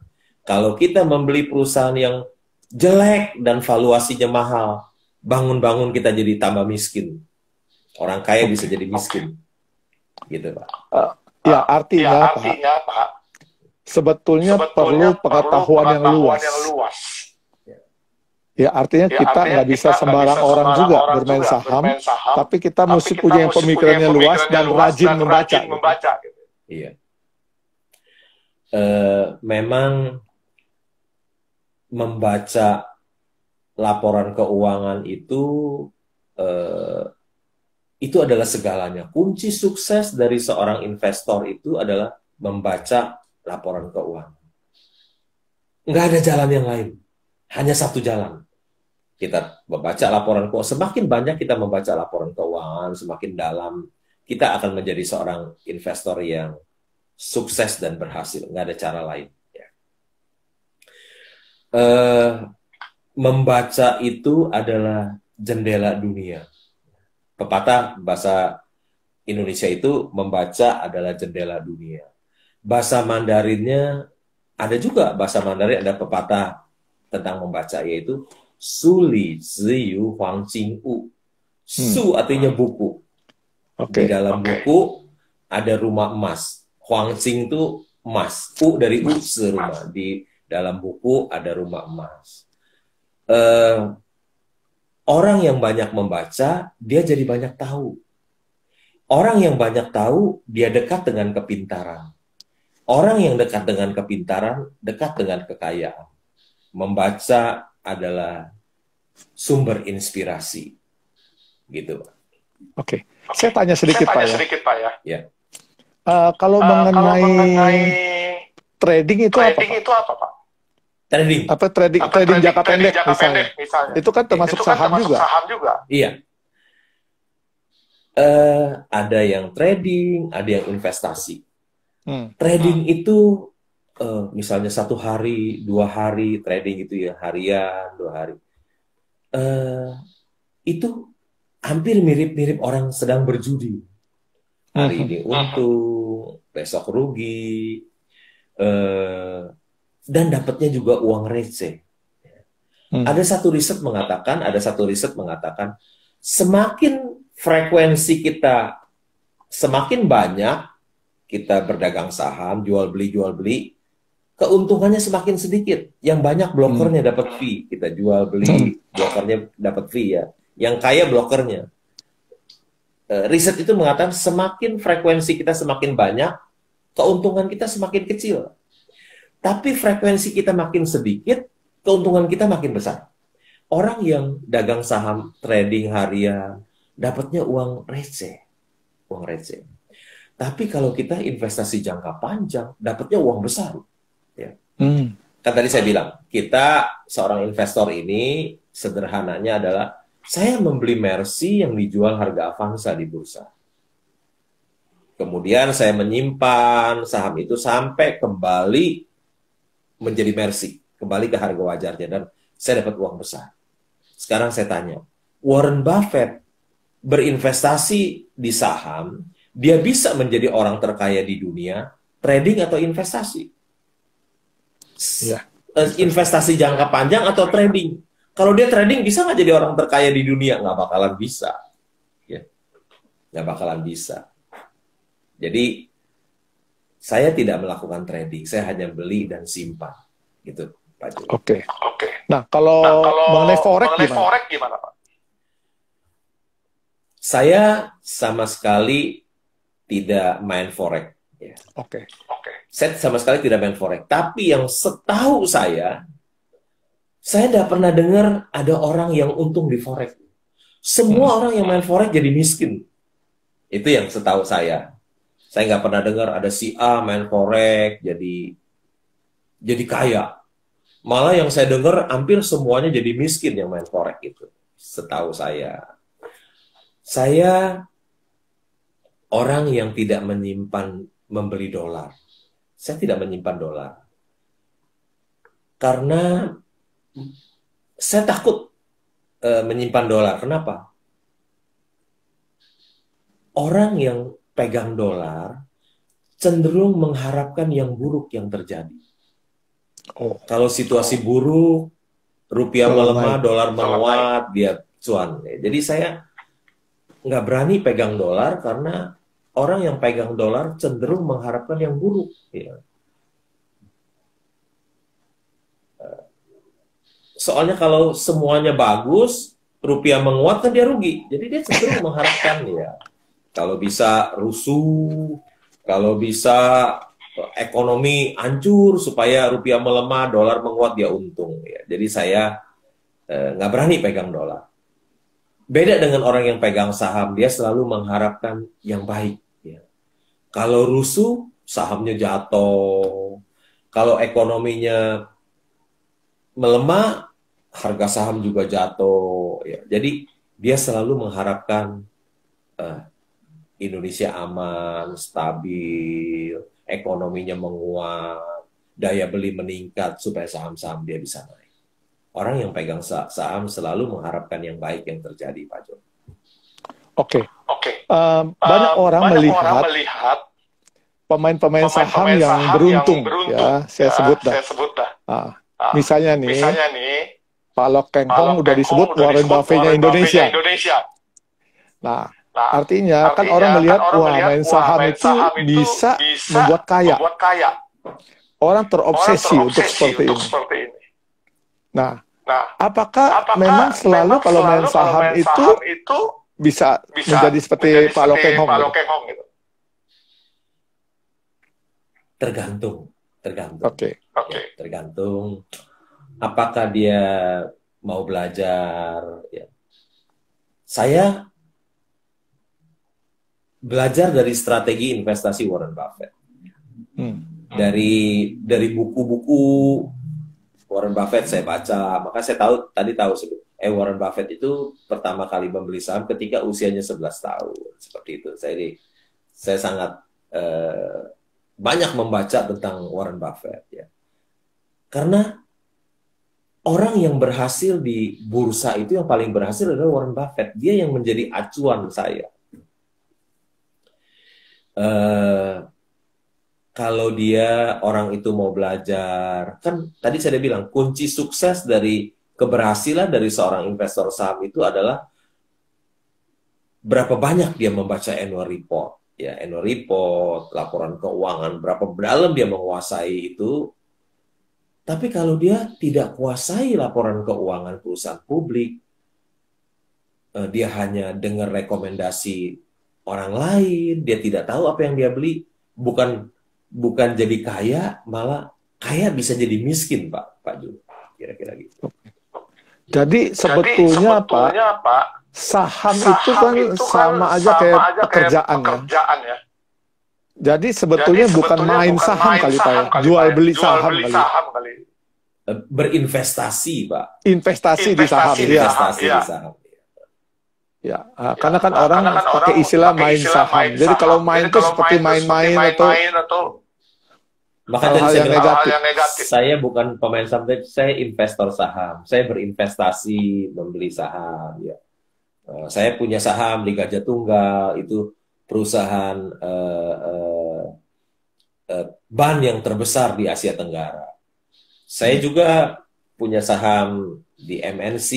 B: Kalau kita membeli perusahaan yang jelek dan valuasinya mahal, bangun-bangun kita jadi tambah miskin. Orang kaya bisa jadi miskin. Gitu, Pak.
A: Artinya, Pak, sebetulnya perlu pengetahuan yang luas. Ya, artinya kita nggak bisa sembarang orang juga bermain saham, tapi kita mesti punya pemikirannya luas dan rajin membaca.
B: Gitu. Iya. Memang membaca laporan keuangan itu adalah segalanya. Kunci sukses dari seorang investor itu adalah membaca laporan keuangan. Nggak ada jalan yang lain. Hanya satu jalan. Kita membaca laporan keuangan. Semakin banyak kita membaca laporan keuangan, semakin dalam, kita akan menjadi seorang investor yang sukses dan berhasil. Nggak ada cara lain. Ya. Membaca itu adalah jendela dunia. Pepatah bahasa Indonesia itu membaca adalah jendela dunia. Bahasa Mandarinnya ada juga, bahasa Mandarin ada pepatah tentang membaca, yaitu Su li ziyu huang jing wu. Su artinya buku. Di dalam buku ada rumah emas. Huang jing itu emas. U dari u serumah. Di dalam buku ada rumah emas. Orang yang banyak membaca, dia jadi banyak tahu. Orang yang banyak tahu, dia dekat dengan kepintaran. Orang yang dekat dengan kepintaran, dekat dengan kekayaan. Membaca adalah sumber inspirasi. Gitu.
A: Oke. Saya tanya sedikit, Pak ya.
B: Ya.
A: Kalau mengenai trading itu apa, Pak?
B: Trading.
A: Trading jangka pendek misalnya. Itu kan termasuk saham juga.
B: Iya. Ada yang trading, ada yang investasi. Trading itu misalnya 1 hari, 2 hari trading itu ya, harian, 2 hari. Itu hampir mirip-mirip orang sedang berjudi. Hari ini untung, besok rugi, dan dapatnya juga uang receh. Ada satu riset mengatakan semakin frekuensi kita semakin banyak kita berdagang saham, jual beli, keuntungannya semakin sedikit. Yang banyak blokernya dapat fee. Kita jual beli, blokernya dapat fee ya. Yang kaya blokernya. Riset itu mengatakan semakin frekuensi kita semakin banyak, keuntungan kita semakin kecil. Tapi frekuensi kita makin sedikit, keuntungan kita makin besar. Orang yang dagang saham, trading harian, dapatnya uang receh. Tapi kalau kita investasi jangka panjang, dapatnya uang besar. Ya. Kan tadi saya bilang, kita seorang investor ini sederhananya adalah saya membeli Mercy yang dijual harga Avanza di bursa. Kemudian saya menyimpan saham itu sampai kembali menjadi Mercy, kembali ke harga wajarnya, dan saya dapat uang besar. Sekarang saya tanya, Warren Buffett berinvestasi di saham, dia bisa menjadi orang terkaya di dunia, trading atau investasi?
A: Ya.
B: Investasi jangka panjang atau trading? Kalau dia trading, bisa nggak jadi orang terkaya di dunia? Nggak bakalan bisa. Ya. Nggak bakalan bisa. Jadi, saya tidak melakukan trading, saya hanya beli dan simpan. Gitu, Pak Jo.
A: Oke. Nah, kalau mengenai forex gimana, Pak?
B: Saya sama sekali tidak main forex. Ya.
A: Oke.
B: Saya sama sekali tidak main forex. Tapi yang setahu saya tidak pernah dengar ada orang yang untung di forex. Semua orang yang main forex jadi miskin. Itu yang setahu saya. Saya nggak pernah dengar ada si A main forex jadi kaya. Malah yang saya dengar hampir semuanya jadi miskin yang main forex itu. Setahu saya. Saya orang yang tidak menyimpan membeli dolar. Saya tidak menyimpan dolar. Karena saya takut menyimpan dolar. Kenapa? Orang yang pegang dolar cenderung mengharapkan yang buruk yang terjadi. Kalau situasi buruk, rupiah melemah, dolar menguat, dia cuan. Jadi saya nggak berani pegang dolar karena orang yang pegang dolar cenderung mengharapkan yang buruk. Ya. Soalnya kalau semuanya bagus, rupiah menguat kan dia rugi. Jadi dia cenderung mengharapkan ya. Kalau bisa rusuh, kalau bisa ekonomi hancur supaya rupiah melemah, dolar menguat dia untung. Ya. Jadi saya nggak berani pegang dolar. Beda dengan orang yang pegang saham, dia selalu mengharapkan yang baik. Ya. Kalau rusuh, sahamnya jatuh. Kalau ekonominya melemah, harga saham juga jatuh. Ya. Jadi dia selalu mengharapkan Indonesia aman, stabil, ekonominya menguat, daya beli meningkat supaya saham-saham dia bisa naik. Orang yang pegang saham selalu mengharapkan yang baik yang terjadi, Pak Jo.
A: Oke. Banyak orang melihat pemain-pemain saham yang beruntung, ya, saya sebut dah. Misalnya nih, Pak Lok Keng Hong udah disebut Warren Buffett-nya Indonesia. Nah, artinya kan orang melihat, wah, main saham itu bisa membuat kaya. Orang terobsesi untuk seperti ini. Nah, apakah memang selalu kalau main saham itu bisa menjadi seperti Pak Lok Keng Hong gitu?
B: Tergantung.
A: Oke.
B: Ya, tergantung apakah dia mau belajar. Ya. Saya belajar dari strategi investasi Warren Buffett. Dari buku-buku Warren Buffett saya baca, maka saya tahu Warren Buffett itu pertama kali membeli saham ketika usianya 11 tahun. Seperti itu. Saya sangat banyak membaca tentang Warren Buffett, ya. Karena orang yang berhasil di bursa itu yang paling berhasil adalah Warren Buffett. Dia yang menjadi acuan saya. Kalau dia orang itu mau belajar, kan tadi saya bilang kunci sukses dari keberhasilan dari seorang investor saham itu adalah berapa banyak dia membaca annual report. Ya, annual report, laporan keuangan, berapa dalam dia menguasai itu. Tapi kalau dia tidak kuasai laporan keuangan perusahaan publik, dia hanya dengar rekomendasi orang lain, dia tidak tahu apa yang dia beli, bukan jadi kaya, malah kaya bisa jadi miskin, Pak Jun. Kira-kira gitu.
A: Jadi sebetulnya Pak, saham itu kan sama aja kayak pekerjaan ya. Jadi sebetulnya bukan main saham kali Pak ya, jual beli saham kali.
B: Berinvestasi, Pak.
A: Investasi di saham.
B: Di saham.
A: Ya, karena kan orang pakai istilah main saham. Jadi kalau main itu seperti main-main atau
B: makanya saya bilang, saya bukan pemain saham, saya investor saham. Saya berinvestasi membeli saham. Ya. Saya punya saham di Gajah Tunggal, itu perusahaan ban yang terbesar di Asia Tenggara. Saya juga punya saham di MNC,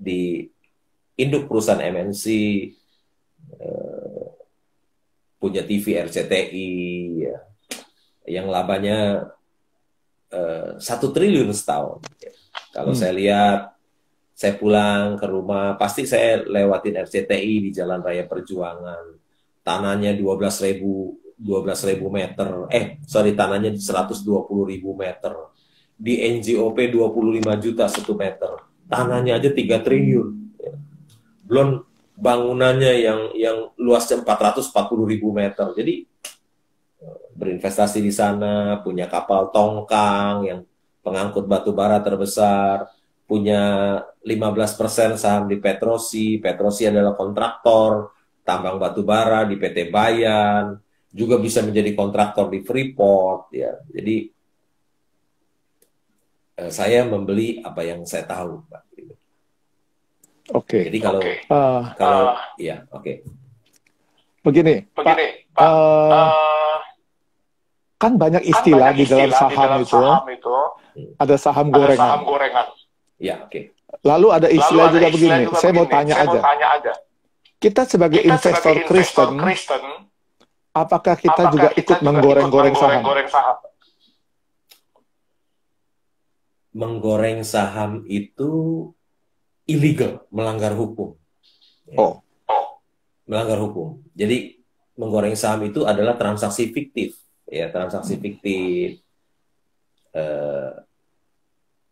B: di induk perusahaan MNC, punya TV RCTI, ya, yang labanya 1 triliun setahun. Ya. Kalau saya lihat, saya pulang ke rumah, pasti saya lewatin RCTI di Jalan Raya Perjuangan. Tanahnya 12.000 meter. Tanahnya 120.000 meter. Di NJOP 25 juta 1 meter. Tanahnya aja 3 triliun. Ya. Belum bangunannya yang luasnya 440.000 meter. Jadi berinvestasi di sana, punya kapal tongkang yang pengangkut batu bara terbesar, punya 15% saham di Petrosi. Petrosi adalah kontraktor tambang batu bara di PT Bayan, juga bisa menjadi kontraktor di Freeport, ya. Jadi saya membeli apa yang saya tahu, Pak.
A: Oke.
B: Jadi kalau ya, oke.
A: Begini, Pak, kan banyak istilah di dalam saham itu. Ada saham gorengan.
B: Ya, oke.
A: Lalu ada istilah juga begini. Saya mau tanya aja. Kita sebagai investor Kristen, apakah kita juga ikut menggoreng-goreng saham?
B: Menggoreng saham itu illegal, melanggar hukum.
A: Oh.
B: Melanggar hukum. Jadi menggoreng saham itu adalah transaksi fiktif, ya, transaksi fiktif.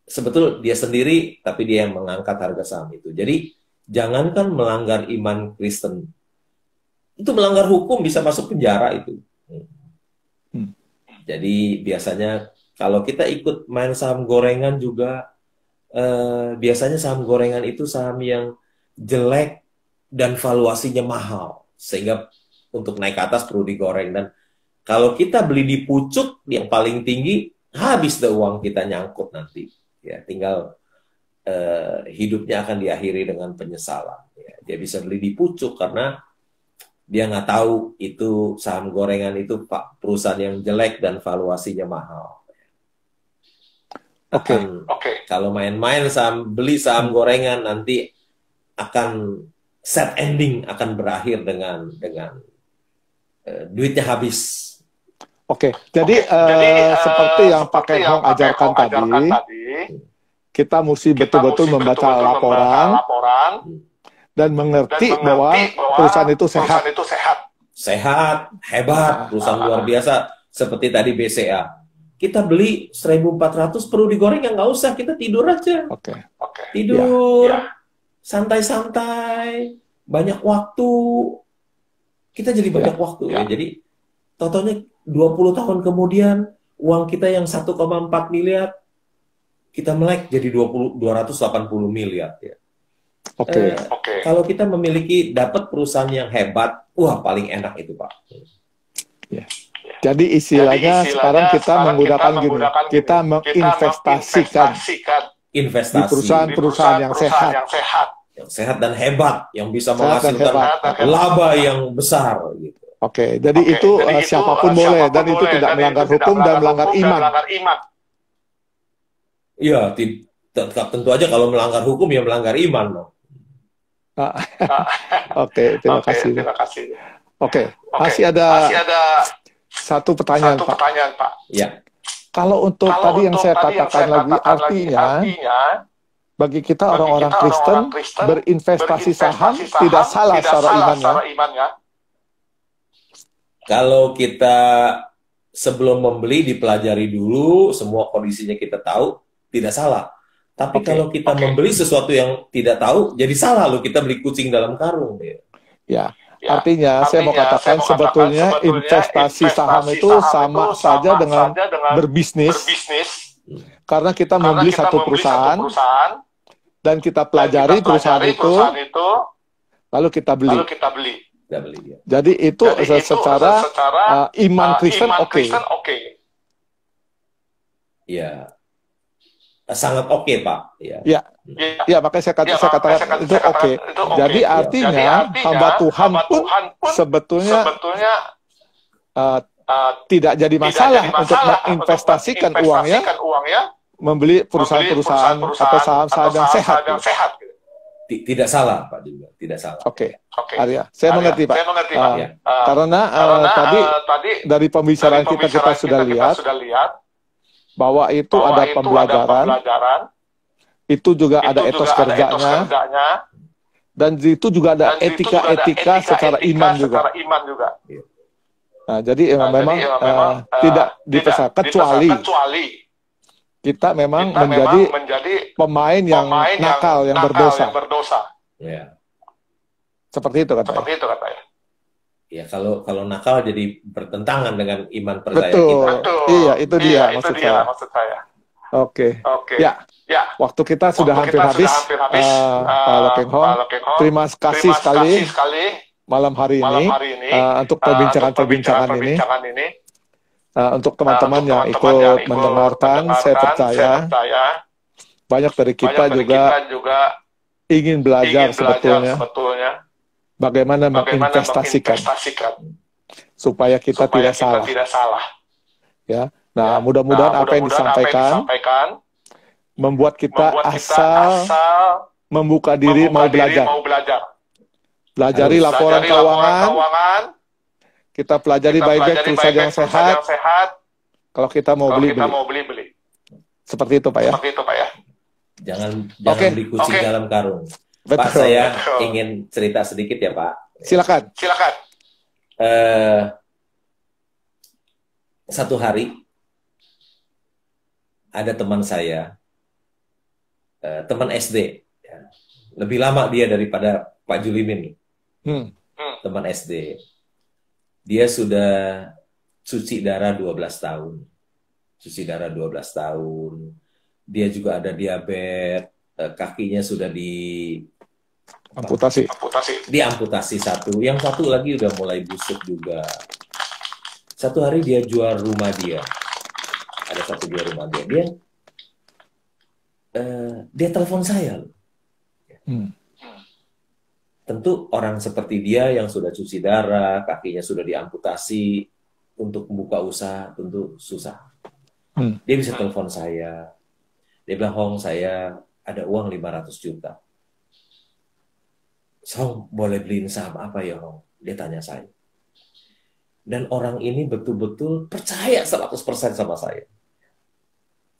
B: Sebetulnya dia sendiri, tapi dia yang mengangkat harga saham itu. Jadi jangankan melanggar iman Kristen, itu melanggar hukum, bisa masuk penjara itu. Jadi biasanya kalau kita ikut main saham gorengan juga, biasanya saham gorengan itu saham yang jelek dan valuasinya mahal, sehingga untuk naik ke atas perlu digoreng. Dan kalau kita beli di pucuk yang paling tinggi, habis deh uang kita, nyangkut nanti. Ya, tinggal hidupnya akan diakhiri dengan penyesalan. Ya, dia bisa beli di pucuk karena dia nggak tahu itu saham gorengan itu perusahaan yang jelek dan valuasinya mahal. Kalau main-main beli saham gorengan nanti akan sad ending, akan berakhir dengan duitnya habis.
A: Jadi seperti yang Pak Ken Hong ajarkan tadi, kita mesti betul-betul membaca laporan dan mengerti bahwa perusahaan itu sehat.
B: Sehat, hebat, perusahaan luar biasa seperti tadi BCA. Kita beli 1.400 perlu digoreng ya nggak usah, kita tidur aja. Tidur, santai-santai, banyak waktu. Kita jadi banyak waktu ya. Jadi totalnya 20 tahun kemudian uang kita yang 1,4 miliar kita melek jadi 280 miliar ya. Kalau kita dapat perusahaan yang hebat, wah paling enak itu Pak.
A: Jadi istilahnya sekarang kita menggunakan gini, kita menginvestasikan di perusahaan-perusahaan yang
B: sehat dan hebat, yang bisa menghasilkan laba yang besar gitu.
A: Jadi itu siapapun boleh dan itu tidak melanggar hukum dan melanggar iman.
B: Iya, tentu aja kalau melanggar hukum ya melanggar iman loh.
A: Terima kasih. Masih ada satu pertanyaan, Pak.
B: Ya.
A: Kalau untuk tadi yang saya katakan lagi, artinya bagi kita orang-orang Kristen berinvestasi saham tidak salah secara imannya.
B: Kalau kita sebelum membeli dipelajari dulu, semua kondisinya kita tahu, tidak salah. Tapi kalau kita membeli sesuatu yang tidak tahu, jadi salah loh, kita beli kucing dalam karung.
A: Artinya saya mau katakan sebetulnya investasi saham itu sama saja dengan berbisnis, karena kita membeli satu perusahaan dan kita pelajari perusahaan itu, lalu kita beli. Jadi itu secara iman Kristen oke.
B: Ya, sangat oke Pak.
A: Ya, makanya saya katakan itu oke. Jadi artinya hamba Tuhan pun sebetulnya tidak jadi masalah untuk menginvestasikan uangnya membeli perusahaan-perusahaan atau saham-saham yang sehat.
B: Tidak salah Pak juga, tidak salah.
A: Arya, saya mengerti Pak. Karena tadi dari pembicaraan kita sudah lihat bahwa itu ada pembelajaran, itu juga ada etos kerjanya, dan itu juga ada etika-etika secara iman juga. Nah, jadi memang tidak dipesan kecuali kita memang menjadi pemain yang nakal, yang berdosa. Seperti itu katanya.
B: Ya, kalau nakal jadi bertentangan dengan iman percaya kita.
A: Iya, itu dia maksud saya. Ya, waktu kita sudah hampir habis, Pak Lokeng Hong. Terima kasih sekali malam hari ini untuk perbincangan ini. Untuk teman-teman yang ikut mendengarkan, saya percaya banyak dari kita juga ingin belajar sebetulnya bagaimana menginvestasikan supaya kita tidak salah. Ya, nah mudah-mudahan apa yang disampaikan membuat kita asal membuka diri mau belajar. Pelajari laporan keuangan. Kita pelajari baik-baik perusahaan yang sehat. Kalau kita mau beli. Seperti itu Pak ya.
B: Jangan beli kucing dalam karung.
A: Betul.
B: Pak, saya ingin cerita sedikit ya Pak.
A: Silakan.
B: Satu hari ada teman saya, teman SD, lebih lama dia daripada Pak Julimin. Teman SD. Dia sudah cuci darah 12 tahun. Dia juga ada diabetes, kakinya sudah diamputasi satu. Yang satu lagi udah mulai busuk juga. Satu hari dia jual rumah dia. Ada satu jual rumah dia. Dia dia telepon saya. Tentu orang seperti dia yang sudah cuci darah, kakinya sudah diamputasi, untuk membuka usaha tentu susah. Dia bisa telepon saya. Dia bilang, Hong, saya ada uang 500 juta. Hong, boleh beliin saham apa ya, Hong? Dia tanya saya. Dan orang ini betul-betul percaya 100% sama saya.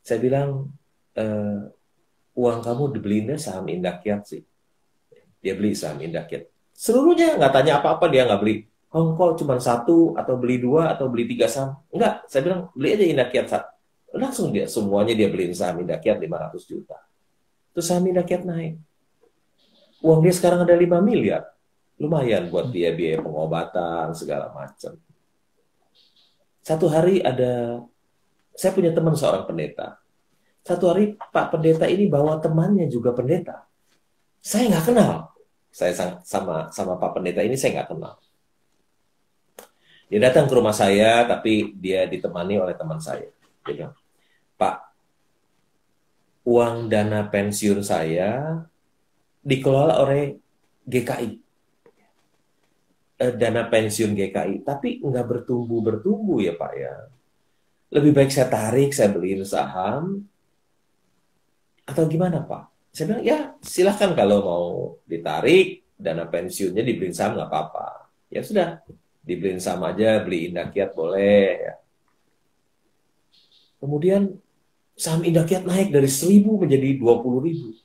B: Saya bilang, uang kamu dibeliin deh saham Indakiat sih. Dia beli saham Indakiat. Seluruhnya nggak tanya apa-apa, dia nggak beli. Hong, kok cuma satu, atau beli dua, atau beli tiga saham? Enggak, saya bilang, beli aja Indakiat. Langsung dia, semuanya dia beliin saham Indakiat 500 juta. Terus saham Indakiat naik. Uang dia sekarang ada 5 miliar. Lumayan buat dia biaya pengobatan, segala macam. Satu hari saya punya teman seorang pendeta. Satu hari Pak Pendeta ini bawa temannya juga pendeta. Saya nggak kenal. Saya sama Pak Pendeta ini saya nggak kenal. Dia datang ke rumah saya, tapi dia ditemani oleh teman saya. Dia bilang, Pak, uang dana pensiun saya dikelola oleh GKI. Dana pensiun GKI, tapi nggak bertumbuh ya Pak ya. Lebih baik saya tarik, saya beliin saham, atau gimana Pak? Saya bilang, ya silahkan kalau mau ditarik, dana pensiunnya dibeliin saham nggak apa-apa. Ya sudah, dibeliin saham aja, beli Indakiat boleh. Ya. Kemudian saham Indakiat naik dari 1.000 menjadi 20.000.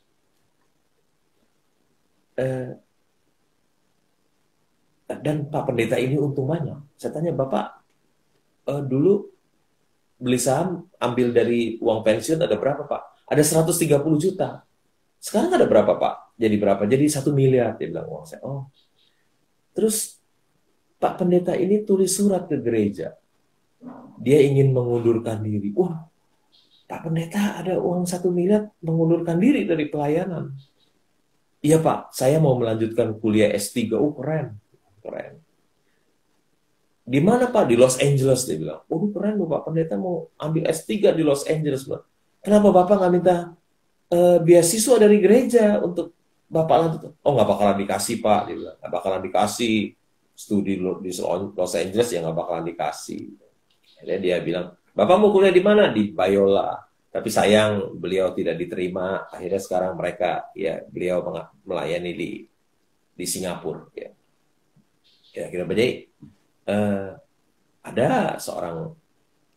B: Dan Pak Pendeta ini untung banyak. Saya tanya, Bapak dulu beli saham ambil dari uang pensiun ada berapa Pak? Ada 130 juta. Sekarang ada berapa Pak? Jadi berapa? Jadi 1 miliar. Dia bilang uang saya. Oh. Terus Pak Pendeta ini tulis surat ke gereja. Dia ingin mengundurkan diri. Wah, Pak Pendeta ada uang 1 miliar mengundurkan diri dari pelayanan. Iya Pak, saya mau melanjutkan kuliah S3. Oh keren. Keren. Di mana Pak? Di Los Angeles, dia bilang. Oh keren loh Pak Pendeta mau ambil S3 di Los Angeles. Kenapa Bapak nggak minta beasiswa dari gereja untuk Bapak lanjut? Oh nggak bakalan dikasih Pak, dia bilang. Nggak bakalan dikasih. Studi di Los Angeles ya nggak bakalan dikasih. Akhirnya dia bilang, Bapak mau kuliah di mana? Di Biola. Tapi sayang beliau tidak diterima. Akhirnya sekarang beliau melayani di Singapura. Ya. Kira-kira jadi ada seorang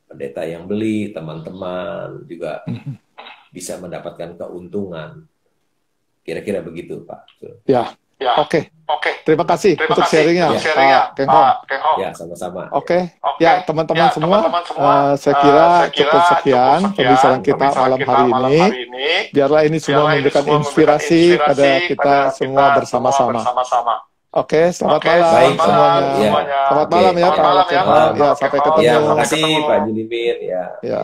B: pendeta yang beli, teman-teman juga bisa mendapatkan keuntungan. Kira-kira begitu, Pak.
A: Ya, oke. Terima kasih untuk sharingnya, Pak Keng Hong.
B: Ya, sama-sama.
A: Oke. Ya, teman-teman semua, saya kira cukup sekian pembicaraan kita malam hari ini. Biarlah ini semua memberikan inspirasi pada kita semua bersama-sama. Oke, selamat malam
B: Baik,
A: semuanya.
B: Ya.
A: Selamat malam ya Pak Keng Hong. Ya, sampai ketemu.
B: Ya, makasih Pak Julimir. Ya.